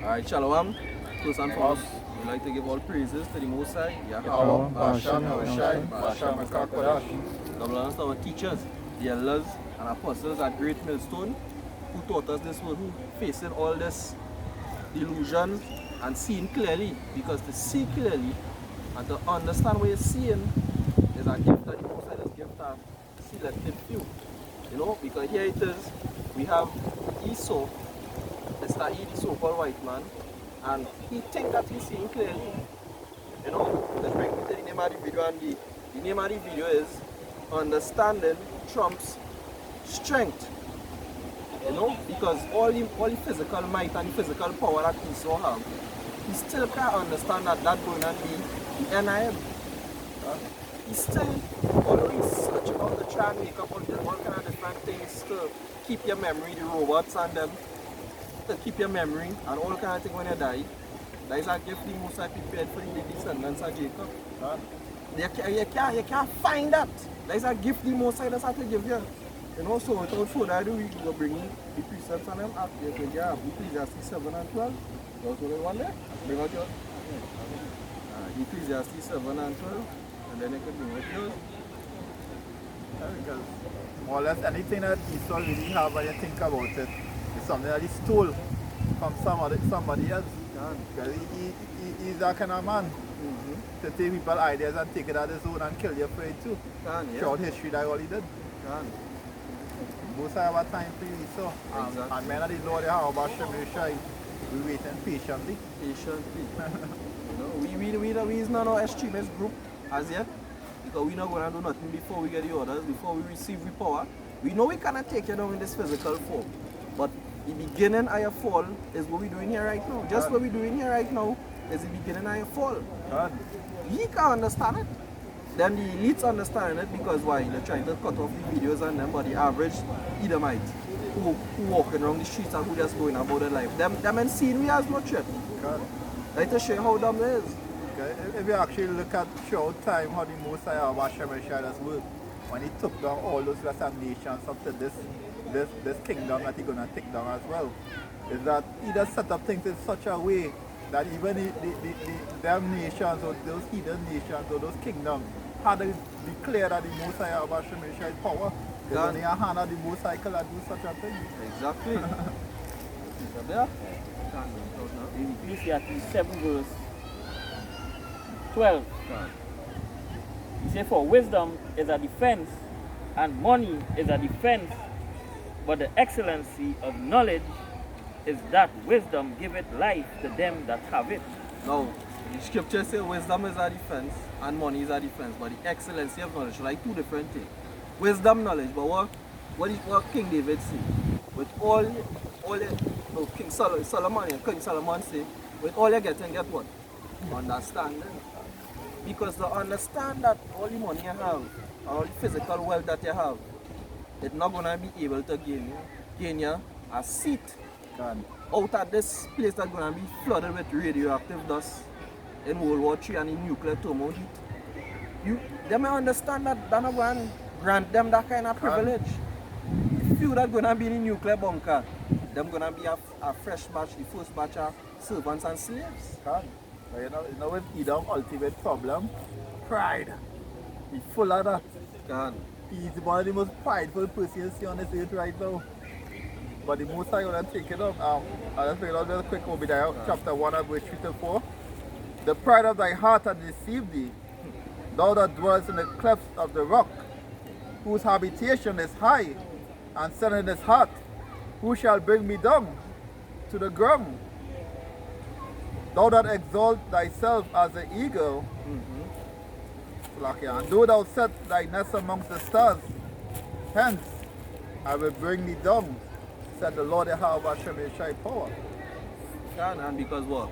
Alright, Shalom. First and foremost, we'd like to give all praises to the Most High, Yahweh, Yahweh, Bashan, Yahushai, Bashan, Makakodash. God bless our teachers, the elders and apostles at Great Millstone, who taught us this word, who facing all this delusion and seeing clearly, because to see clearly and to understand what you're seeing is a gift that the Most High does give to selected few. You know, because here it is, we have Esau, Mr. E, the so-called white man, and he think that he's seeing clearly. You know, let's bring me to the name of the video, and the name of the video is Understanding Trump's Strength. You know, because all the physical might and the physical power that Esau have, he still can't understand that that's going to be the NIM. He still, although he's searching out to try and make up all kind of different things to keep your memory, the robots and them, to keep your memory and all kind of thing when you die. That is a gift the Most High prepared for the descendants of Jacob. You can't find that. That is a gift the Most High does have to give you. You know, so without further ado, we will bring in the precepts and them after you can get Ecclesiastes 7 and 12. That's what I want there. Bring out yours. Ecclesiastes 7 and 12. And then you can bring out yours. Because more or less anything that Esau really have when you think about it is something that he stole from somebody else. Because he's that kind of man to take people's ideas and take it as his own and kill you for it too. Throughout history, that's all he did. Most have a time for you, Esau. Exactly. And men of the Lord, Yahweh, Shemeshai, we waiting patiently. Patiently. You know, we is not no extremist group as yet. Because we not going to do nothing before we get the orders, before we receive the power. We know we cannot take you down in this physical form. But the beginning of your fall is what we're doing here right now. Just what we're doing here right now is the beginning of your fall. He can't understand it. Then the elites understand it because why? They're trying to cut off the videos and them, but the average Edomite who walking around the streets and who just going about their life, them ain't seen we as much yet. Like to show you how dumb it is. If you actually look at throughout time how the Most High Yahweh Shemeshai does work, when he took down all those lesser nations up to this kingdom that he's going to take down as well, is that he does set up things in such a way that even them nations or those hidden nations or those kingdoms had to declare that the Most High Yahweh Shemeshai's power. Because only a hand of the Most High can do such a thing. Exactly. There? In Ecclesiastes 7 verse 12. He said, for wisdom is a defense, and money is a defense, but the excellency of knowledge is that wisdom giveth life to them that have it. Now, the scripture says wisdom is a defense and money is a defense, but the excellency of knowledge, like two different things. Wisdom, knowledge, but what King David say? With all King Solomon say, with all you get and get what? Understanding. Because to understand that all the money you have, all the physical wealth that you have, it's not going to be able to gain you a seat out of this place that's going to be flooded with radioactive dust in World War III and in nuclear turmoil heat. They may understand that they're not going to grant them that kind of privilege. The few that are going to be in the nuclear bunker, they're going to be a fresh batch, the first batch of servants and slaves. You know with Edom's ultimate problem? Pride. He's full of that. He's one of the most prideful persons you see on this earth right now. But the Most High going to take it up. I'll just read out real quick Obadiah chapter 1 verse 3 to 4. The pride of thy heart hath deceived thee, thou that dwellest in the clefts of the rock, whose habitation is high, and said in his heart, who shall bring me down to the ground? Thou that exalt thyself as an eagle, and though thou set thy nest amongst the stars, hence I will bring thee down, said the Lord Yahweh Shemeshai power. And because what?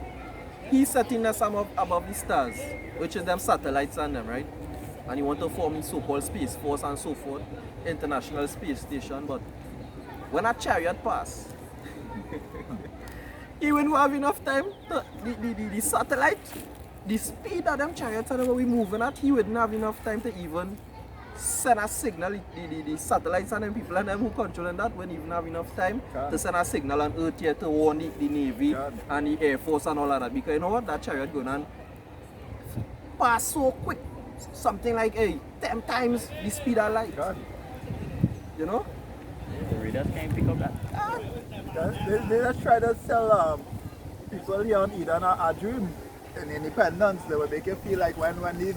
He's setting us above the stars, which is them satellites and them, right? And he want to form the so-called Space Force and so forth, International Space Station, but when a chariot pass, he wouldn't have enough time to, the satellite, the speed of them chariots and we moving at, he wouldn't have enough time to even send a signal, the satellites and them people and them who controlling that when even have enough time to send a signal on Earth here to warn the Navy and the Air Force and all of that. Because you know what, that chariot going on pass so quick, something like 10 times the speed of light. You know? The radars can't pick up that. They just try to sell people here on Eden a dream in independence. They will make you feel like when these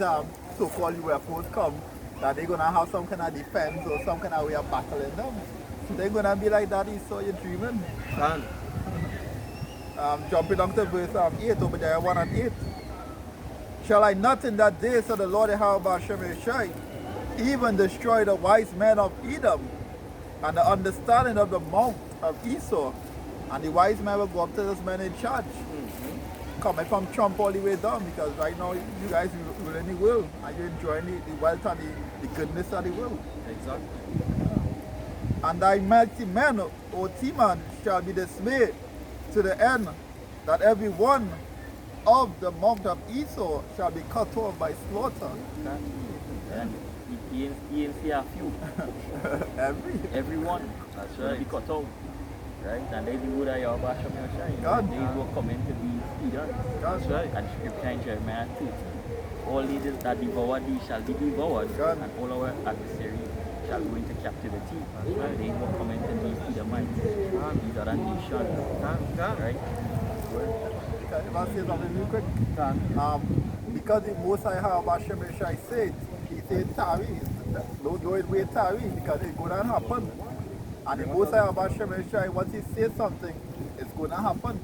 so-called UFOs come, that they're gonna have some kind of defense or some kind of way of battling them. They're gonna be like, Daddy, so you're dreaming. Jumping down to verse 8 over there, 1 and 8. Shall I not in that day, said the Lord Yahweh Shemeshai, even destroy the wise men of Edom and the understanding of the mount of Esau, and the wise men will go up to this man in charge. Coming from Trump all the way down, because right now you guys rule in the world and you're enjoying the wealth and the goodness of the world. Exactly. And thy mighty men, O Teman, shall be dismayed to the end that every one of the mount of Esau shall be cut off by slaughter. And he ain't see a few. Everyone. That's right. Be cut out. Right? And they do that your Basha Shai. They will come into the Eden. That's right. And scripture in Jeremiah 2. All leaders that devour thee shall be devoured, and all our adversaries shall go into captivity. And they will come into these Edomites. These other nations. Right? If I say something real quick, because the Most High Hashem Shai said, he said Tari, don't wait Tari, because it's going to happen. And the Most High Hashem Shai, once he says something, it's going to happen.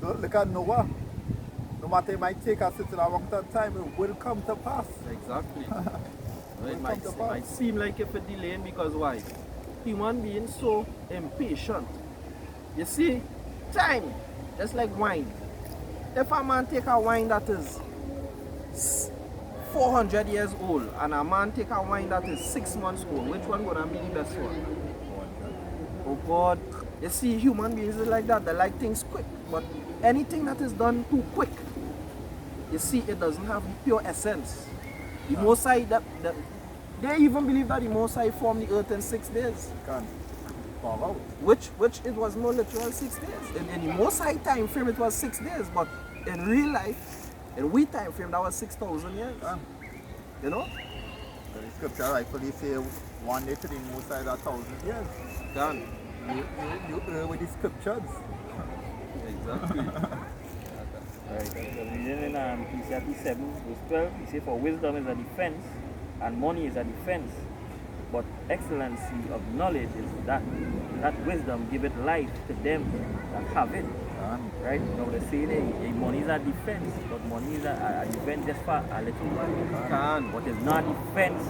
Don't look at Noah. No matter it might take us a long time, it will come to pass. Exactly. It might seem like if it's delaying, because why? Human beings so impatient. You see, time, just like wine. If a man take a wine that is 400 years old and a man take a wine that is 6 months old, which one gonna be the best one? Oh God. You see, human beings are like that. They like things quick. But anything that is done too quick, you see, it doesn't have the pure essence. The Most High, they even believe that the Most High formed the earth in 6 days. Which it was more literal 6 days. In the Most High time frame, it was 6 days. But in real life, in we time frame, that was 6,000 years. You know? The scripture rightfully say 1 day to the Most High is 1,000 years. Done. You err with the scriptures. Exactly. Right. Reading in Ecclesiastes 7, verse 12, he says, for wisdom is a defense, and money is a defense. But excellency of knowledge is that wisdom giveth life to them that have it. Right? Now they say money is a defense, but money is a defense just for a little while. But it's not a defense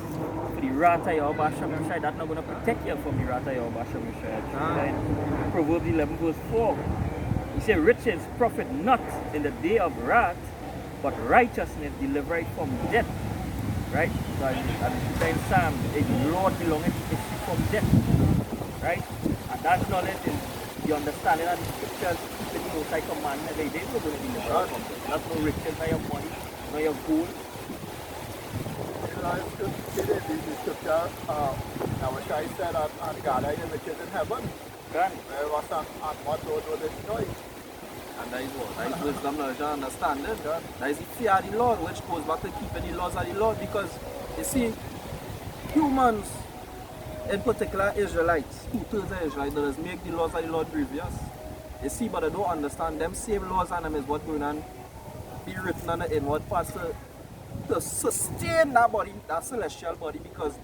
for the wrath of Yahweh Hashem Shai. That's not going to protect you from the wrath of Yahweh Hashem Shai. Proverbs 11 verse 4. He said, riches profit not in the day of wrath, but righteousness delivereth from death. Right? So as you say in Psalm, the Lord belongeth to from death. Right? And that knowledge is the understanding of the scriptures, keeping the Most High commandment. They were going to deliver from death. That's no riches, not your money, not your gold. The scripture, I wish I said on God, I riches in heaven. Where was on what Lord will destroy. And that is what? That is wisdom, knowledge, and understanding. That is the fear of the Lord, which goes back to keeping the laws of the Lord. Because, you see, humans, in particular Israelites, 2/3 of Israelites, does make the laws of the Lord grievous. You see, but they don't understand them same laws and them is what going on, be written on the inward parts to sustain that body, that celestial body, because,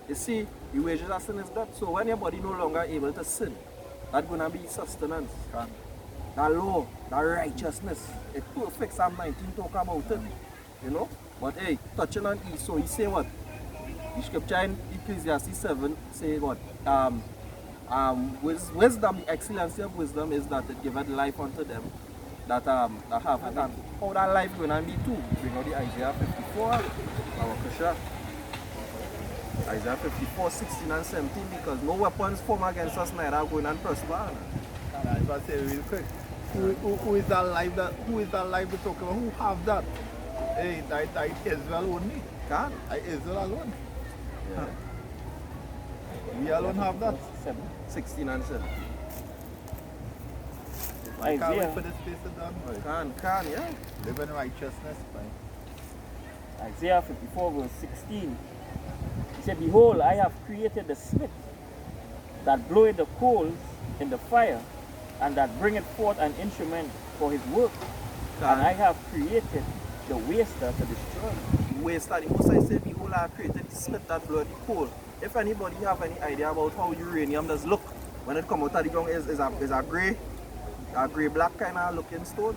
you see, the wages of sin is death. So when your body no longer able to sin, that's going to be sustenance. That law, that righteousness, it's perfect. Psalm 19 talk about it, you know. But hey, touching on Esau, he say what? The scripture in Ecclesiastes 7 say what? Wisdom, the excellency of wisdom is that it giveth life unto them that have it. And how that life going to be too? Bring out the Isaiah 54, our Kusha. Isaiah 54, 16 and 17, because no weapons formed against us neither are going to prosper. If I say real quick, who is that life we're talking about? Who have that? Hey, that Israel only. Can? Israel alone. Yeah. We alone have that. 16 and 17. I can't wait Isaiah, for this place to done. Boy. Can, yeah. Live in righteousness, boy. Isaiah 54 verse 16. He said, Behold, I have created the smith that bloweth the coals in the fire, and that bringeth forth an instrument for his work. And I have created the waster to destroy. Waster, the Most High said, behold, I have created the smith that blow the coal. If anybody have any idea about how uranium does look when it come out of the ground, is a grey black kind of looking stone.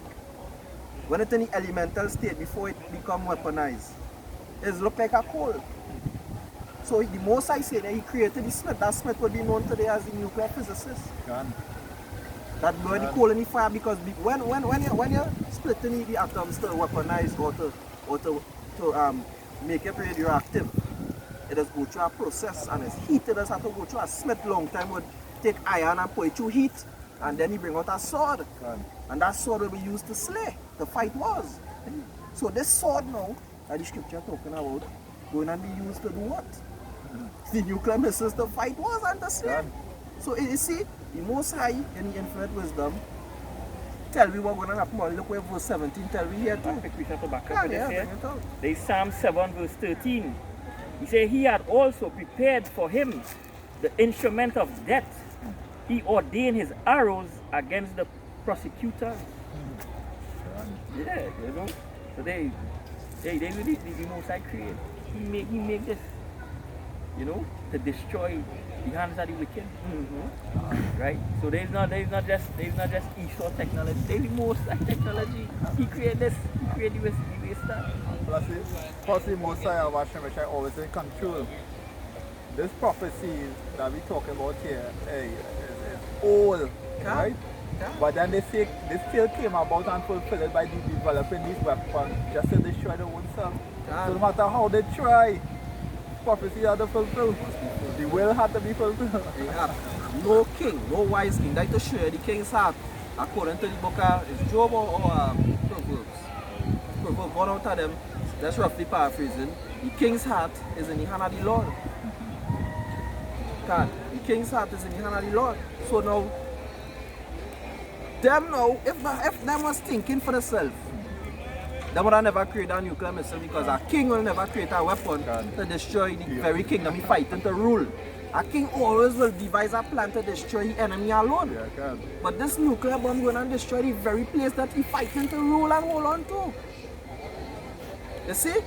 When it's in the elemental state before it become weaponized, it look like a coal. So the Most High said that he created the smith. That smith would be known today as the nuclear physicist. Can. That blow the coal in the fire, because when you're splitting the atoms to weaponize or to make it radioactive, it does go through a process, and it's heat. It does have to go through a smith long time would take iron and put it through heat, and then he bring out a sword. Can. And that sword will be used to slay, to fight wars. So this sword now, that the scripture talking about, going and be used to do what? The nuclear missiles to fight wars and to slay. So you see, the Most High in the infinite wisdom tell me what's going to happen. Look where verse 17 tell me here too. I think we have to back up Yeah, with this yeah, here. bring it out. There's Psalm 7 verse 13. He said, He had also prepared for him the instrument of death. He ordained his arrows against the prosecutors. Yeah, you know. So they really, the Most High create. He make this, you know, to destroy the hands of the wicked. Right? So there's not just Esau technology. There's the Most High technology. He created this. He created the waster. Plus the Most High of Hashem, which I always in control. This prophecy that we talk about here is old, right? Yeah. But then they say this still came about and fulfilled by the developing these weapons just to destroy the own self. So no matter how they try, prophecy had to fulfill. The will had to be fulfilled. They have no king, no wise king. That to show you the king's heart, according to the book of is Job or Proverbs. Proverbs, one out of them, that's roughly paraphrasing. The king's heart is in the hand of the Lord. The king's heart is in the hand of the Lord. So now, if them was thinking for themselves, they would have never created a nuclear missile, because a king will never create a weapon to destroy the very kingdom he fighting to rule. A king always will devise a plan to destroy the enemy alone. But this nuclear bomb going and destroy the very place that he fighting to rule and hold on to. You see?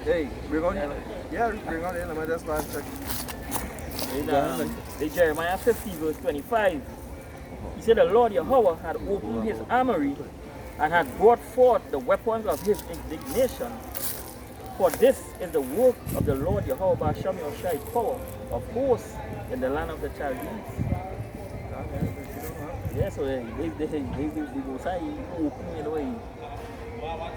Hey, bring on it. Yeah, bring on it. Let me just go and check. In Jeremiah 50 verse 25, he said, The Lord Yahweh had opened his armory and had brought forth the weapons of his indignation. For this is the work of the Lord Yahweh Ba'ashem Yoshai, power of hosts in the land of the Chaldees. Yeah, so they Most High open, you know,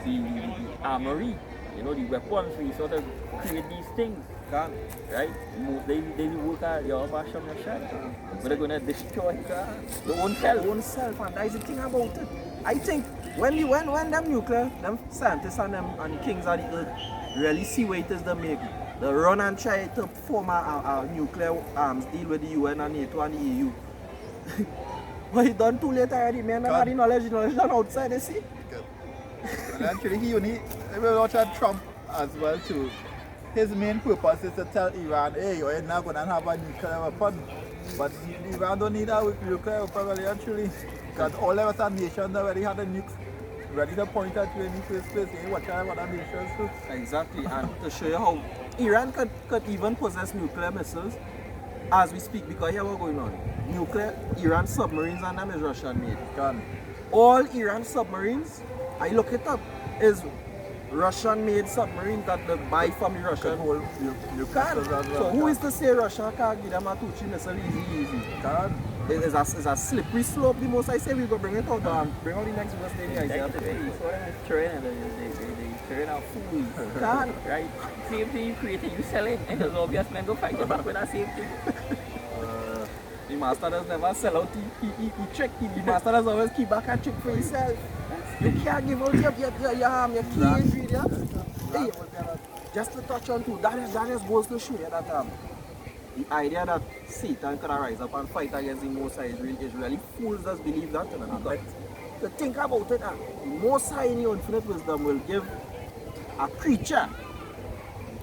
the armory, you know, the weapons, we sort of create these things. Right? They work at Yahweh Ba'ashem Yoshai. But they're going to destroy the own self, and that is the thing about it. I think when them nuclear, them scientists and the kings of the earth really see what it is they make, they run and try to form a nuclear arms deal with the UN and NATO and the EU. But it's done too late already, man. Never the knowledge done outside, you see? And actually, he will watch at Trump as well too. His main purpose is to tell Iran, hey, you're not going to have a nuclear weapon. But Iran don't need a nuclear weapon really, actually. Because all of us nations already had a nuke ready to point at you in the first place. You watch out what other nations do. Exactly, and to show you how Iran could even possess nuclear missiles as we speak, because here what's going on. Iran submarines and them is Russian made. All Iran submarines, I look it up, is Russian made submarines that they buy from the Russian. So who is to say Russia can't give them a 2-3 missile easy? It's a slippery slope. The Most I say we go bring it out and bring out the next verse. They turn out fools. Right? Same thing you create it, you sell it, and the obvious men go fight it back with that same thing. The master does never sell out. He check. The master does always keep back and check for himself. You can't give out your key ingredient. Hey, just to touch on too, that just goes to show you that the idea that Satan can rise up and fight against the Most High is really fools us believe that. But to think about it, the Most High in your infinite wisdom will give a creature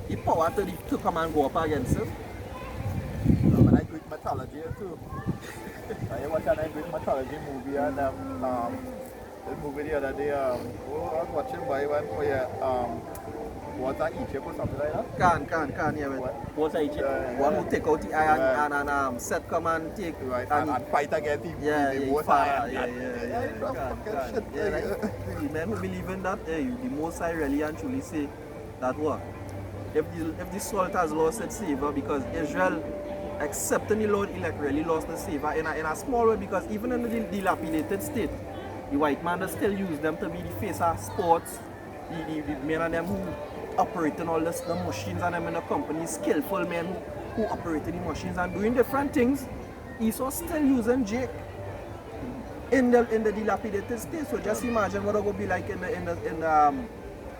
the power to come and go up against him. When I Greek mythology too. I watched a Greek mythology movie and the movie the other day, I was watching by one for Water Egypt or something like that? Can, yeah. Water Egypt. One who take out the iron and set come and take right and fight against the water. Men who believe in that, the Most High really and truly say that what? If the salt has lost its savor because Israel accepting the Lord elect really lost the savor in a small way, because even in the dilapidated state, the white man does still use them to be the face of sports, the men and them who operating all this, the machines and them in the company, skillful men who operating the machines and doing different things. Esau still using Jake in the dilapidated state. So just imagine what it will be like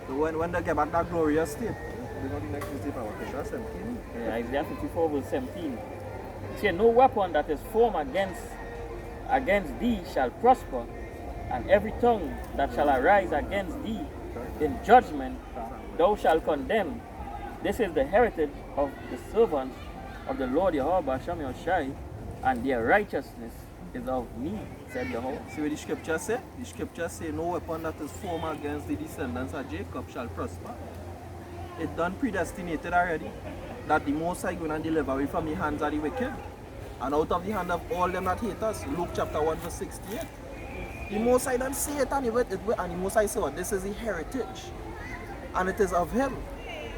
when they get back that glorious state. Isaiah 54 verse 17. Say, no weapon that is formed against thee shall prosper, and every tongue that shall arise against thee in judgment thou shalt condemn. This is the heritage of the servants of the Lord Yahweh Shem Yoshai, and their righteousness is of me, said Yahweh. See what the scripture say? The scripture say, no weapon that is formed against the descendants of Jacob shall prosper. It done predestinated already that the Most High going to deliver away from the hands of the wicked and out of the hand of all them that hate us. Luke chapter 1 verse 68. The Most High don't say it and the Most High say what? This is the heritage and it is of him.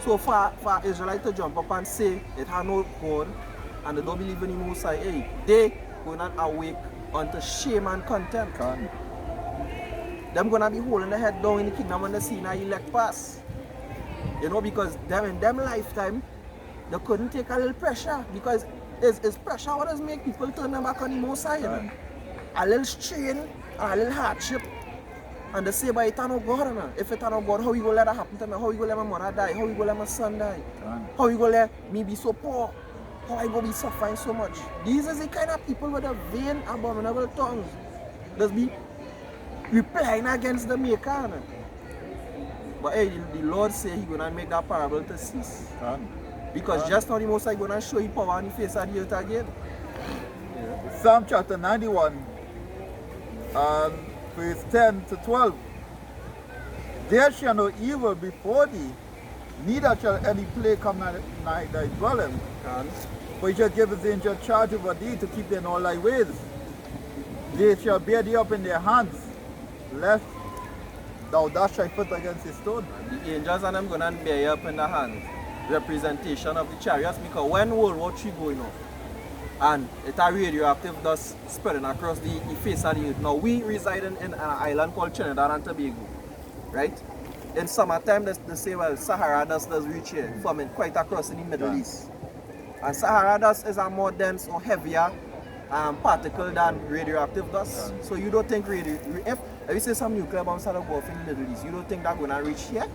So for Israelites to jump up and say it has no God and they don't believe in the Most High, hey, they going to awake unto shame and contempt. Them going to be holding their head down in the kingdom when they see now elect pass. You know, because them in them lifetime, they couldn't take a little pressure, because it's pressure what does make people turn them back on the Most High. You know? A little strain and a little hardship, and they say, but it's not God. You know? If it's not God, how you going to let that happen to me? How you going to let my mother die? How you going to let my son die? How you going to let me be so poor? How I going to be suffering so much? These are the kind of people with a vain, abominable tongues. Just be replying against the Maker. You know? But hey, the Lord say He's going to make that parable to cease. Because just now the Most High going to show you power on the face of the earth again. Psalm chapter 91 and verse 10 to 12. There shall no evil before thee, neither shall any plague come nigh thy dwelling. For he shall give his angel charge over thee to keep thee in all thy ways. They shall bear thee up in their hands, lest thou dash thy foot against a stone. The angels and them going to bear you up in the hands. Representation of the chariots, because when World War III going on and it's a radioactive dust spreading across the face of the earth. Now we reside in an island called Trinidad and Tobago, right? In summertime they say, well, Sahara dust does reach here, forming quite across in the Middle East. And Sahara dust is a more dense or heavier particle than radioactive dust. So you don't think if you say some nuclear bombs are go off in the Middle East, you don't think they're going to reach here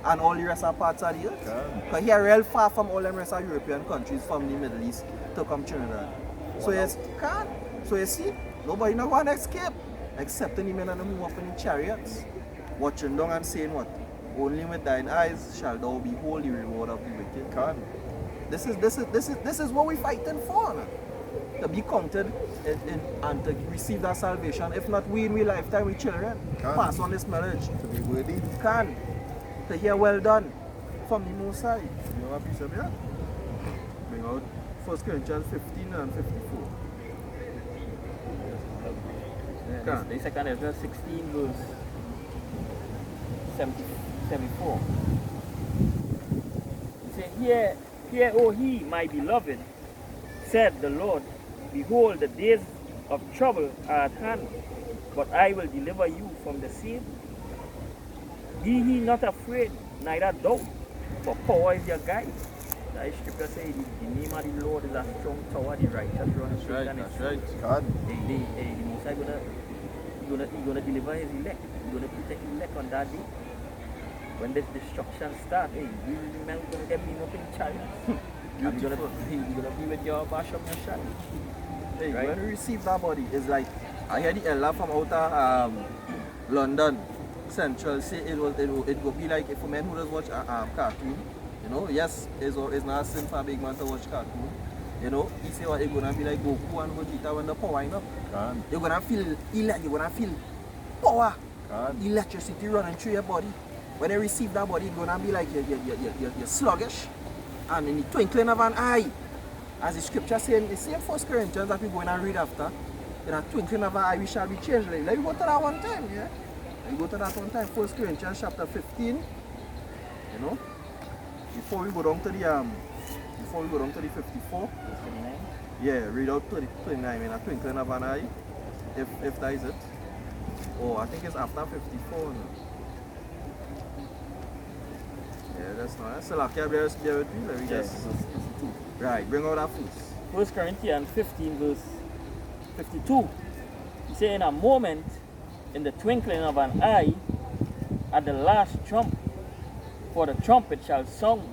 and all the rest of parts of the earth? Because here real far from all the rest of European countries from the Middle East to come Trinidad. So yes, can't. So you see, nobody not going to escape except the men and who up in the chariots, watching down and saying what? Only with thine eyes shall thou behold the reward of the wicked. This is what we're fighting for. Man. To be counted and to receive that salvation. If not we in we lifetime, we children pass on this marriage. To be worthy. To hear well done from the Most High. You have a piece of that? Bring out 1 Corinthians 15 and 54. Yeah, the second Ezra 16 verse 74. He said, Hear, O he, my beloved, said the Lord, behold, the days of trouble are at hand, but I will deliver you from the same. Be ye not afraid, neither doubt, for power is your guide. The scripture says, the name of the Lord is a strong tower, the righteous run into it. That's right. The Most High gonna deliver his elect. He's gonna protect his elect on that day. when this destruction starts, hey, we really man gonna get beaten up in China. And you're gonna be with your bash up your shot. Hey, Right. when we receive that body, it's like I hear the elder from outer London Central say it would be like if a man who does watch cartoon, you know, yes, it's not a sin for a big man to watch cartoon. You know, he say what it's gonna be like Goku and Vegeta when the power up. Can. You're gonna feel you're gonna feel power, Can. electricity running through your body. When you receive that body, it's gonna be like you're sluggish, and in the twinkling of an eye, as the scripture saying, the same 1 Corinthians that we're going to read after, in a twinkling of an eye we shall be changed. Let me go to that one time, yeah? Let me go to that one time, 1 Corinthians chapter 15. You know, before we go down to the 54. Yeah, read out 29 in a twinkling of an eye. If that is it. Oh, I think it's after 54 now. Yeah, that's not. That's still okay. Bear with me. Let me just. Right, bring out that first. 1 Corinthians 15 verse 52. He said, in a moment, in the twinkling of an eye, at the last trump, for the trumpet shall sound,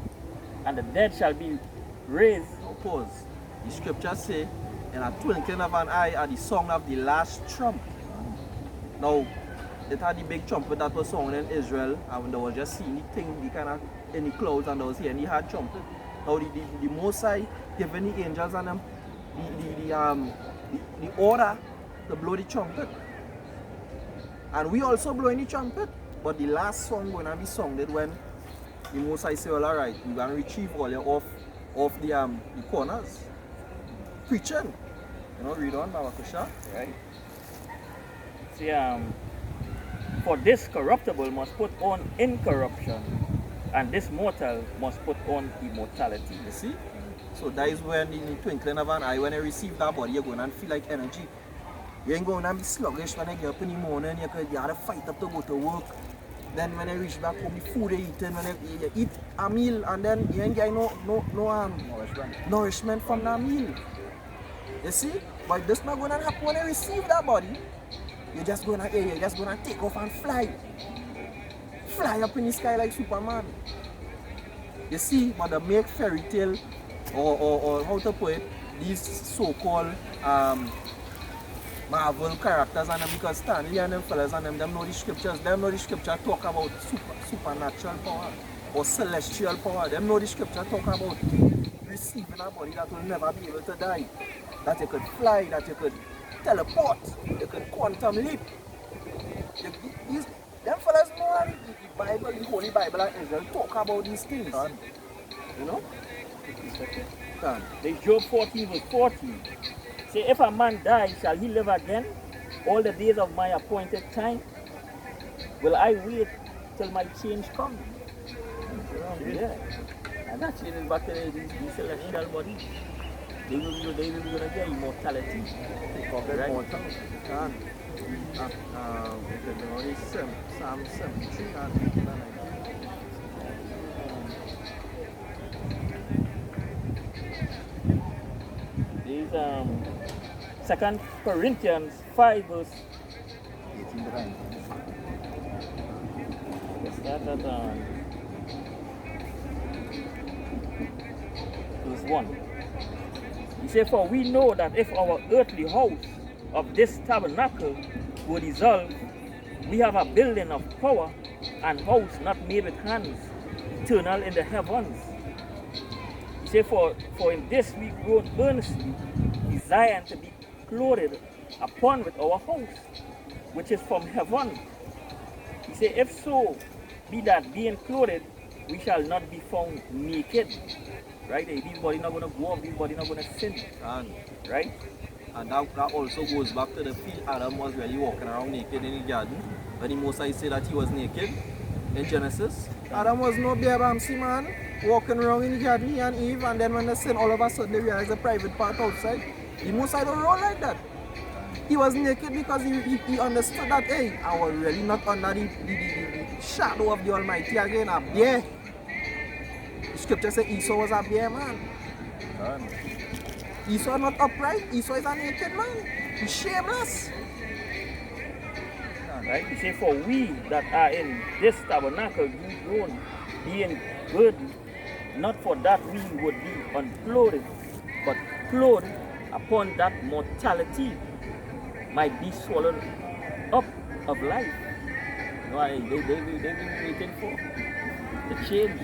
and the dead shall be raised. Now pause. The scripture say, in a twinkling of an eye at the song of the last trump. Now, it had the big trumpet that was sung in Israel, and when they was just seeing the thing, the kind of in the clouds, and they was hearing the hard trumpet. Now the Most High giving the angels and them the order to blow the trumpet. And we also blowing the trumpet, but the last song gonna be sounded when the Most High say, well, alright, we're gonna retrieve all your off the corners. Preaching. You know, read on, Babakusha. Right. See, for this corruptible must put on incorruption, and this mortal must put on immortality. You see? So that is when in the twinkling of an eye, when you receive that body, you're going to feel like energy. You ain't going to be sluggish when you get up in the morning, you have to fight up to go to work. Then when you reach back home, the food you eating, when you eat a meal, and then you ain't get no nourishment from that meal. You see? But that's not going to happen when you receive that body. You're just going to take off and fly. Fly up in the sky like Superman. You see, but the make fairy tale or how to put it, these so-called Marvel characters and them, because Stanley and them fellas and them know the scriptures. Them know the scripture talk about supernatural power or celestial power. Them know the scripture talk about receiving a body that will never be able to die. That you could fly, that you could teleport, you could quantum leap. Them fellas know the Bible, the Holy Bible and Israel talk about these things. You know? There's Job 14 verse 14. Say, if a man die, shall he live again all the days of my appointed time? Will I wait till my change comes? Yeah. And that change is back to these celestial bodies. They will gonna get immortality. Forget more time. Psalm 73 There's 2 Corinthians 5 verse 18 to 19. let's start at verse 1. He said, for we know that if our earthly house of this tabernacle were dissolved, we have a building of power and house not made with hands, eternal in the heavens. He said, for in this we groan earnestly, desiring to be clothed upon with our house, which is from heaven. He said, if so be that being clothed, we shall not be found naked. Right? These bodies not going to go off, these bodies not going to sin. Right? And that also goes back to the field Adam was really walking around naked in the garden. When the Most High said that he was naked in Genesis. Adam was no bare bamsy man walking around in the garden, he and Eve, and then when they sin, all of a sudden they realize the private part outside. The Most High don't roll like that. He was naked because he understood that, hey, I was really not under the shadow of the Almighty again, a bear. The scripture says Esau was a bear man. Esau not upright, Esau is a naked man. He's shameless. Right? He said, for we that are in this tabernacle do groan, being burdened, not for that we would be unclothed, but clothed upon that mortality might be swallowed up of life. You know, they've been waiting for the change.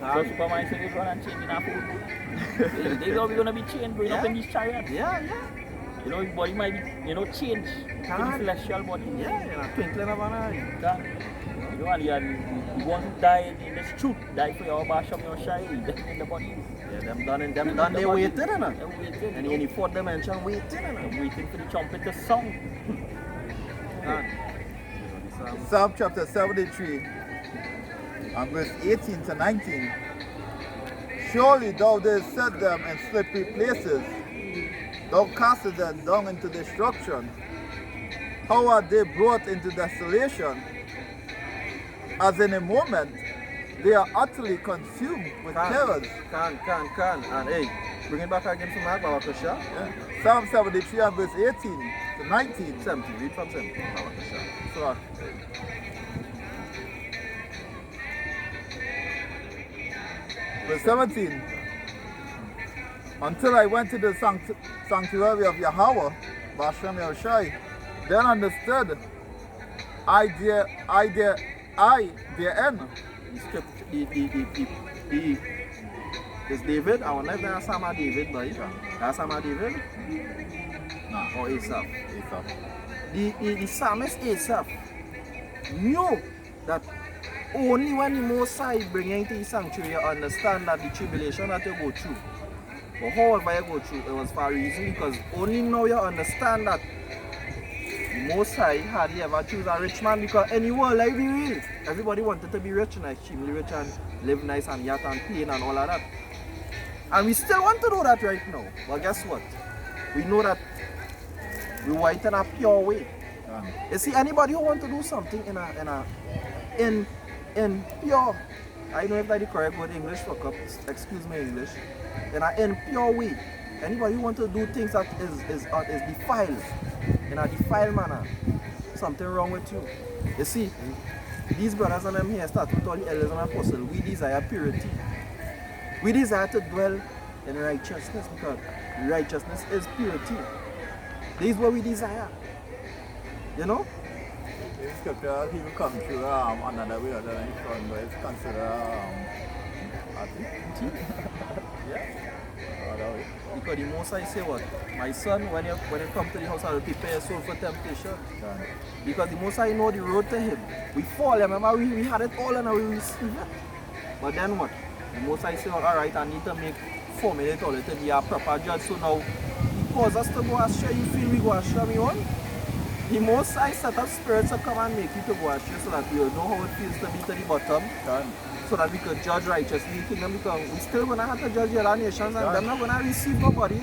So Superman said they run and change in our food. They are going to be changed going up in these chariots. Yeah. You know, his body might be, you know, changed to the celestial body. Yeah, twinkling of an eye. You know, and the one who died in the truth, died for your basham, your shy, in the body. Yeah, them done, they waiting, innit? They're waiting. And in the fourth dimension, waiting, innit? They're waiting for the trumpet to sound. Psalm chapter 73 and verse 18 to 19. Surely thou didst set them in slippery places, thou castest them down into destruction. How are they brought into desolation? As in a moment, they are utterly consumed with terrors. Can. And hey, bring it back again from Mark Babakosha. Yeah. Psalm 73 and verse 18 to 19. 17, read from 17. Babakosha. So, verse 17. Until I went to the sanctuary of Yahweh, Bashem Yahushai, then understood I their end. Is David? I wonder if that's Sama David, but that's Sama David? No. Or Asaph? Asaph. The psalmist Asaph knew that only when the Most High bring you into the sanctuary, you understand that the tribulation that you go through, but however you go through, it was for a reason, because only now you understand that the Most High hardly ever choose a rich man, because in the world, like be real, everybody wanted to be rich and extremely rich and live nice and yacht and plane and all of that. And we still want to do that right now. But guess what? We know that we want it in a pure way. You see, anybody who want to do something in pure, I don't know if that's the correct word English for cup, excuse me English, in pure way. Anybody who want to do things that is defiled, in a defiled manner, something wrong with you. You see, these brothers and them here start with all the elders and apostles. We desire purity. We desire to dwell in righteousness, because righteousness is purity. This is what we desire. You know? In scripture, people come through another way other than his son, but it's considered Yeah. Other way. Because the Most High say what? My son, when you come to the house, I will prepare your soul for temptation. Because the Most High know the road to him. We fall, remember we had it all and we received it. But then what? The Most High say, alright, I need to formulate all it to be a proper judge. So now, he calls us to go astray. You feel we go astray, me on? The Most High set up spirits to come and make you to go astray, so that you know how it feels to be to the bottom. So that we could judge righteously in the kingdom, because we still going to have to judge the other nations, and they're not going to receive nobody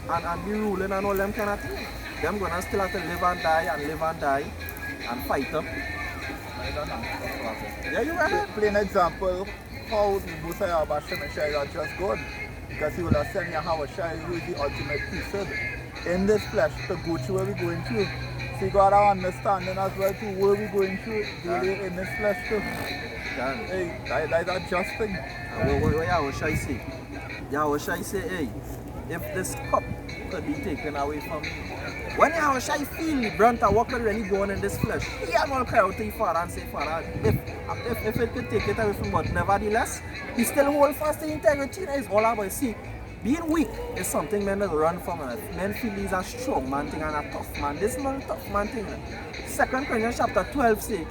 and be ruling and all them kind of things. They're going to still have to live and die and fight them. Yeah, you right. Plain example, how the Messiah Bashem Yahushai are just God. Because he will have sent Yahushai, who is the ultimate priesthood, in this flesh to go through what we're going through. So you got to understanding as well to what we're going through daily in this flesh too. Hey, that's a just thing. What Yahushai say? Yahushai say, hey, if this cup could be taken away from me. When Yahushai feel the brunt of what could really go on in this flesh, he am going to cry out to his Father and say, Father, if it could take it away from me, but nevertheless, he still hold fast to integrity. That is all about. See, being weak is something men that run from. Men feel he's a strong man thing and a tough man. This is not a tough man thing. 2 Corinthians chapter 12 say,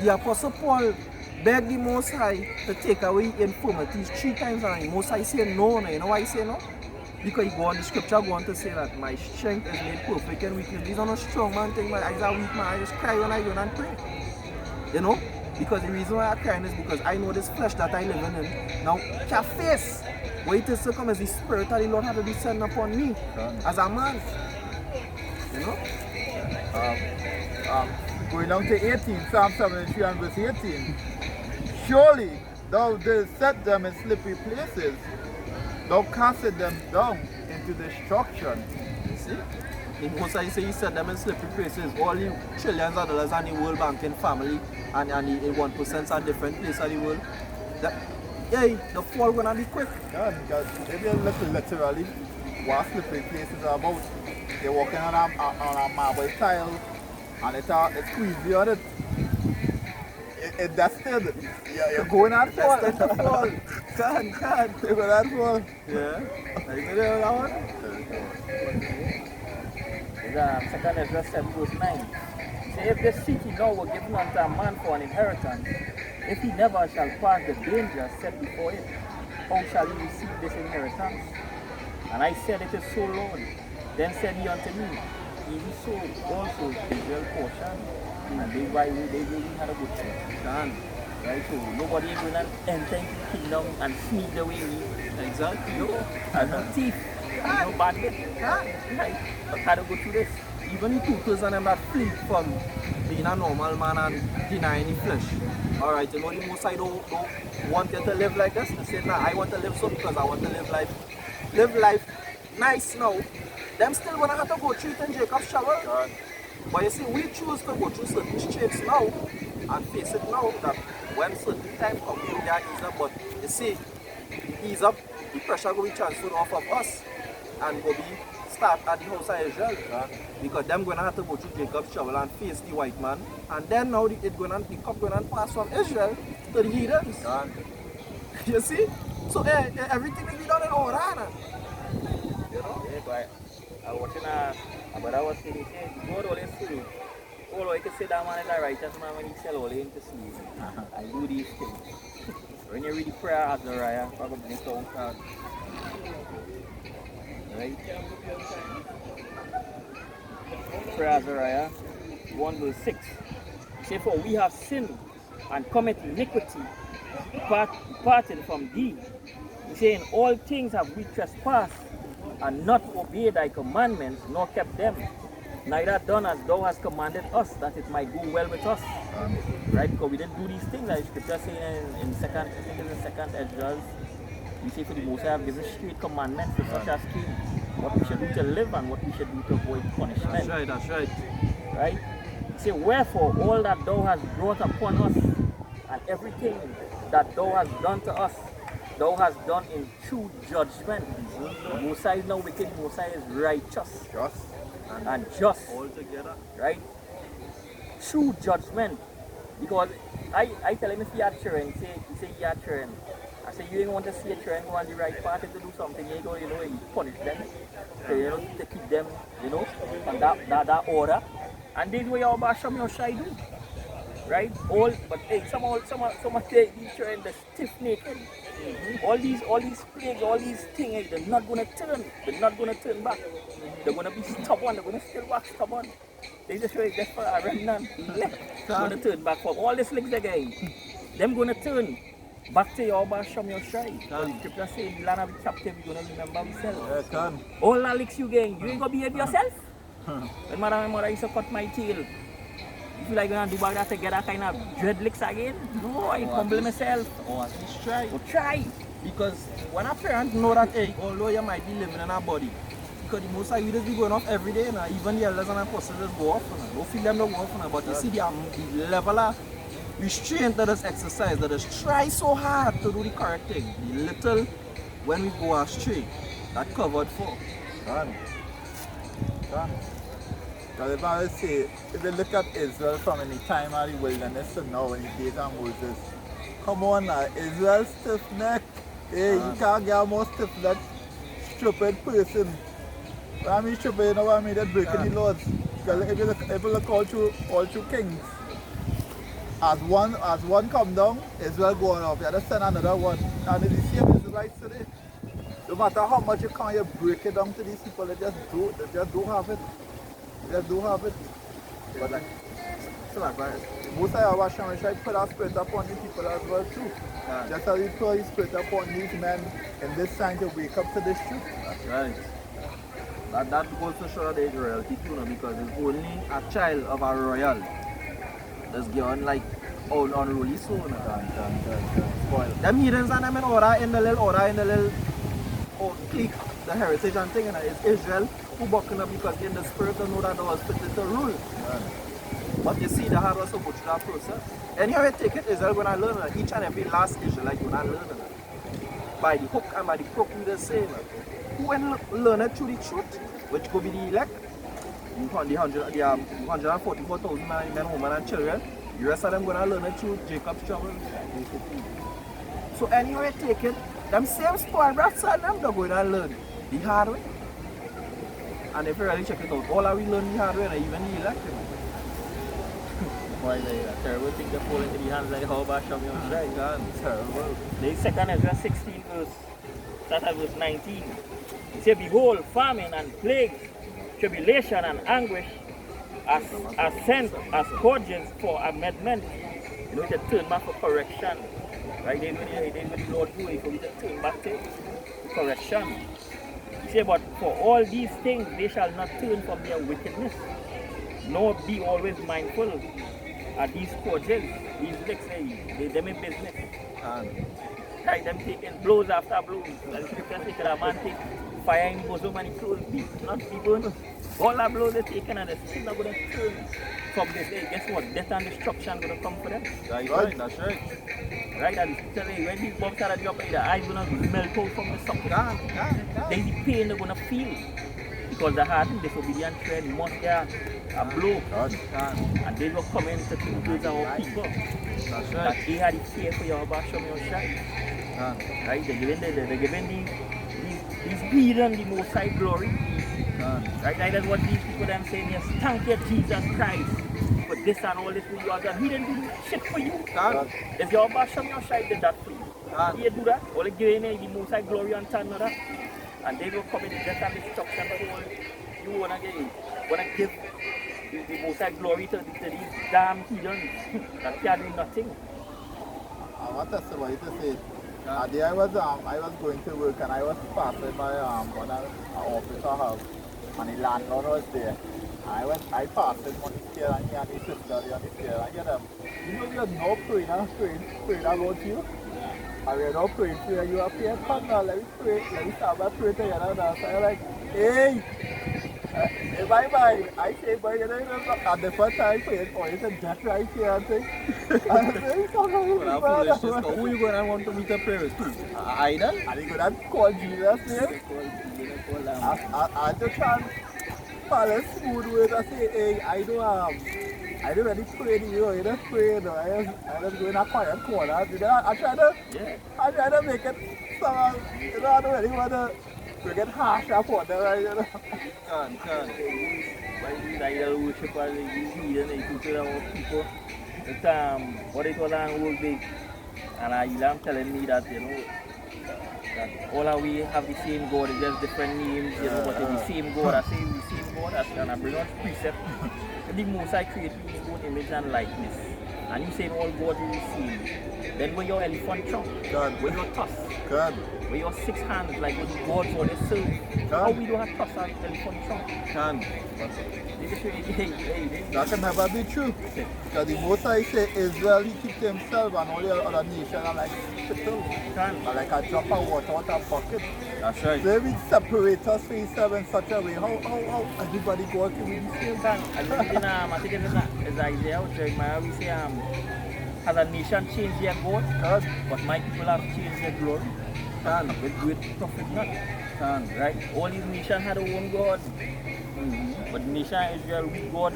the Apostle Paul begged the Most High to take away infirmities 3 times, and the Most High said no. You know why he said no? Because he go on the scripture go on to say that my strength is made perfect in weakness. These are not strong man thing, but I'm a weak man. I just cry when I go and pray. You know? Because the reason why I cry is because I know this flesh that I live in now can face what it is to come as the spirit of the Lord have to be sent upon me as a man. You know? Going down to 18, Psalm 73 and verse 18. Surely thou didst set them in slippery places, thou castest them down into destruction. See? the most I say he set them in slippery places. All the trillions of dollars and the World Banking family and the 1% are different places of the world. The fall gonna be quick. Yeah, because if you look literally what slippery places are about, you're walking on a marble tile and it's squeezy on it. It dusted. You're going at fall. That's the fall. Can't. You're going at fall. Yeah. Like that one? Second Ezra 7 verse 9. Say, if this city now were given unto a man for an inheritance, if he never shall pass the danger set before it, how shall he receive this inheritance? And I said, it is so, Lord. Then said he unto me, even so also Israel portion. And they really had a good chance. Right? So nobody is going to enter into the kingdom and sneak the way we. Exactly. No. And no thief. And no bandit. Right? But how to go through this? Even the tutors and them that flee from being a normal man and denying the flesh. Alright, you know the most I don't want you to live like this. They say, nah, I want to live so because I want to live life nice now. Them still gonna have to go through it in Jacob's shower. But you see, we choose to go through certain straits now and face it now that when certain time comes, we are ease up. But you see, ease up, the pressure will be transferred off of us and will be start at the house of Israel. Because them going to have to go through Jacob's shovel and face the white man. And then now the cup going to pass from Israel to the heathens. You see? So everything will be done in order. You know? Yeah, I was watching but I was saying, God always see. All I can say that man is a righteous man when he sell all in to sleep. I do these things. When you read the prayer of Azariah, probably so right? Prayer of Azariah 1 verse 6. Say, for we have sinned and commit iniquity, departed from thee. He say, in all things have we trespassed, and not obeyed thy commandments, nor kept them. Neither done as thou hast commanded us, that it might go well with us. Right? Because we didn't do these things, like Scripture saying in second Ezra, we say, for the Most High have given straight commandments to such as Cain, what we should do to live and what we should do to avoid punishment. That's right. Right? He say, wherefore all that thou hast brought upon us, and everything that thou hast done to us, thou hast done in true judgment. Mosiah is not wicked, Mosiah is righteous. Just. And just. All together. Right? True judgment. Because I tell him if he had children, he say he had children. I say you ain't want to see a children go on the right path to do something, you go, you punish them. So, to keep them, on that order. And this way our Basham Yoshai do. Right? But hey, some of these children they're stiff naked. All these plagues, all these things, they're not gonna turn. They're not gonna turn back. They're gonna be stubborn, they're gonna still wax stubborn. They just wait just for a remnant. They're gonna turn back from all these legs again. Them gonna turn back to your Basham Yoshai. The scripture says the land of the captive, you're gonna remember himself. All that licks you gang, you ain't gonna behave yourself. When my mother used to cut my tail, you feel like you're gonna do back that to get that kind of dread licks again? No, I humble myself. Or at least try. Or try. Because when a parent know that, hey, although you might be living in a body, because the most of you just be going off every day, now, even the elders and apostles just go off. Don't feel them don't go off. But you see the level of restraint that is exercised, that is try so hard to do the correct thing. The little, when we go astray, that covered for. Done. Because if I say, if you look at Israel from any time of the wilderness to now in the days of Moses, come on now, Israel stiff neck. Hey, you can't get a more stiff neck stupid person. When I mean stupid, you know what I mean? They're breaking the laws. Because if you look all through kings, as one come down, Israel going up. You understand another one. And it's the same Israelites today. No matter how much you can, you break it down to these people, they just don't have it. They do have it. But like, so like, most of our Hashem try to put our spirit upon these people as well too. Just as we put his spirit upon these men in this time to wake up to this truth. That's right. That goes to show the royalty too, because it's only a child of a royal that's given like all unruly soul. Them heathens and them in the little clique, the heritage and thing, is Israel who bucking up because in the spirit they know that they was fit into rule. But you see the hard work so go through that process. And how you take it is that when I learn that each and every last Israelite when I learn that. By the hook and by the crook we just say that. When learn it through the truth, which could be the elect, the 144,000 men, women and children, the rest of them gonna learn it through Jacob's trouble. So anyway take it, them same spoiled brats and them they're going to learn the hard way. And if you really check it out, all of we learn the hard way and even the elect. Why they a terrible thing to fall into the hands like how about Shami on Right, God, terrible. The second Ezra 16 verse, that at verse 19. It says, behold, famine and plague, tribulation and anguish are sent as scourges for amendment. You know, to turn back for correction. Right? They will the Lord do it for we to turn back to correction. He said, but for all these things they shall not turn from their wickedness, nor be always mindful of these scourges, these licks, them in business. Right, them taking blows after blows. Like the scripture says, a man take fire in bosom and he clothes be not be burned. All the blows they're taking and they're still not going to turn from this day. Guess what? Death and destruction going to come for them. Right, that's right. Right, and the scripture says, when these bombs start dropping, the eyes going to melt out from the socket. There's the pain they're going to feel. Because the heart and disobedient tread must get a blow. And they will come in to those our people. That's That right. they had the fear for your Basham your shine. Right? They're giving these heathen the most high glory. Right? That's what these people them saying, yes, thank you Jesus Christ for this and all this for you have done. He didn't do shit for you. It's your Basham your shine did that for you. He do that. All the giving the most high glory and turn that. And they will come in death and destruction, but you wanna give the most high glory to these damn heathens that can't do nothing. I want to say what to say. Day I was going to work and I was passing by one office I have, and the landlord was there. And I passed him on the stair and he and his sister on the stair and you know you're not praying about you. And we're not praying for you are praying for now, let me start by praying together now. So I'm like, hey, bye. I say bye, you know, and the first time praying for you, it's just right here and thing. And I say, So who you going to want to meet a prayer with? Idol? and he gonna call Jesus name. I just try and follow smooth with I say, hey, I don't really pray to you, you don't pray, no. I just go in a quiet corner. You know, I try to make it so, you know, I don't really want to get harsh upon them, right, you know. Can't. By these idol worshippers, these heathen, they people our people. That what it was on work day. And I'm telling me that, you know, that all of we have the same God, it's just different names, you know, but it's the same God. I say the same God, and I bring out precept. The most I create in his own image and likeness. And you say all God is the same. Then when your elephant trunk, when your tusk, when your 6 hands, like when God for the serve. How we don't have tusk and elephant trunk? That can never be true. Because the most I say Israel, he keeps himself and all the other nations are like fickle. Are like a drop of water out of a bucket. That's right. So if we separate us from himself in such a way, how everybody go to with the same I think it's Isaiah or Jeremiah, we say, has a nation changed their God? But my people have changed their glory. With great profit not. Right? All these nations had their own God. But the nation of Israel, we God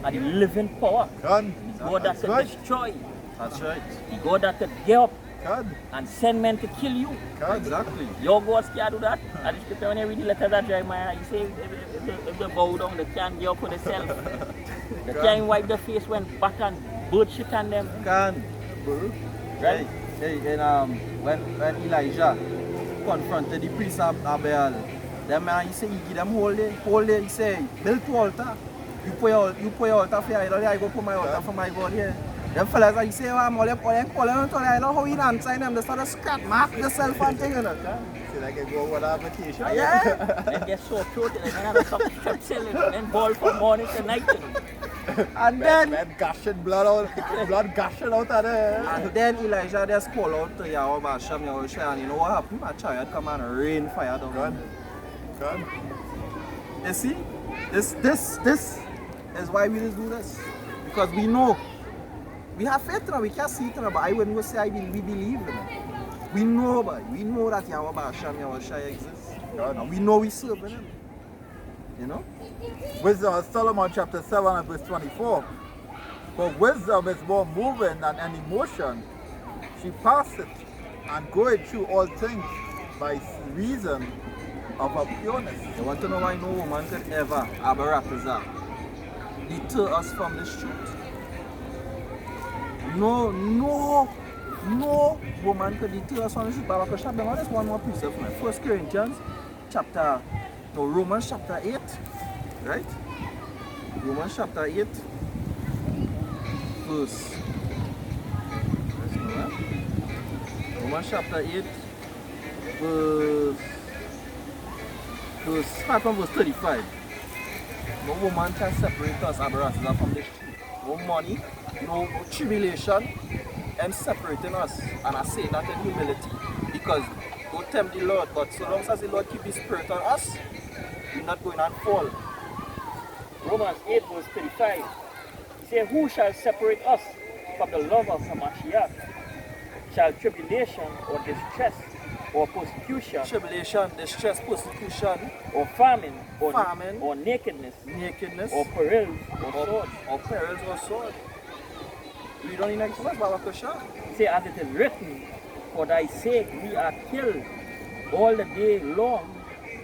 are the living power. The God that could destroy. That's right. The God that could get up and send men to kill you. Exactly. Your God can't do that. And the scripture when you read the letters of Jeremiah, you say if they bow down, they can't get up for themselves. They can't wipe their face when bat and bird shit on them. Right? Hey, and when Elijah confronted the priest of Baal, that man, he said, he give them whole day, he say, build 2 altar. You put your altar for your idol, I go put my altar for my God here. Them fellas, he say, I'm all calling to the idol, how you answer them, they start to scratch, mark yourself and thing, you know. See, like I go on a vacation. Yeah. Then get so throated and then have to stop strip selling and then ball from morning to night. And then blood gushing out of there. And then Elijah just call out to Yahweh Basham, Yahweh Shai, and you know what happened? A chariot come and rain fire down. You see? This is why we just do this. Because we know. We have faith in it, we can't see it, but I wouldn't go say we believe in it. We know, but we know that Yahweh Basham, Yahweh Shai exists. And we know we serve in him. You know? Wisdom of Solomon chapter 7 and verse 24. For wisdom is more moving than any motion. She passeth and goeth through all things by reason of her pureness. You want to know why no woman could ever, Abaratazar, deter us from this truth? No woman could deter us from this truth. But I shall bring on this one more precept from 1 Corinthians Romans chapter 8, right? Romans chapter 8, verse. Romans chapter 8, start from verse 35. No woman can separate us, Abaratazar, from this truth. No money, no tribulation, and separating us. And I say that in humility, because don't tempt the Lord, but so long as the Lord keep his spirit on us, we're not going to fall. Romans 8 verse 35. He said, who shall separate us from the love of Hamashiach? Shall tribulation or distress or persecution, Tribulation, distress, persecution, or famine, Famine. or nakedness, nakedness, or perils, or sword? or perils or sword. We don't need next verse, Babakasha. He said, as it is written, for thy sake we are killed all the day long,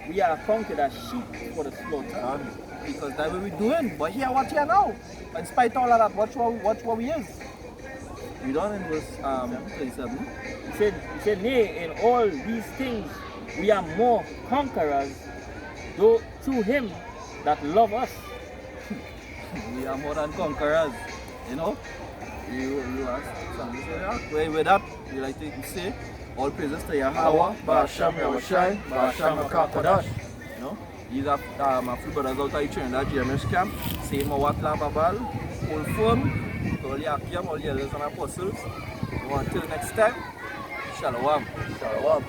we are counted as sheep for the slaughter. Because that's what we're doing. But here, what here now? In spite of all of that, watch what we is. We done in verse 37. He said, nay, in all these things we are more conquerors, though through him that love us. We are more than conquerors. You know? You ask something to say that? With that, we like to say, all praises to Yahweh, Basham Yahushai, Basham Akakadash. You know? These are my few brothers out of Trinidad GMS camp. Same Mawat Babal, full firm, all the Akim, all the elders and apostles. So until next time, Shalom. Shalom.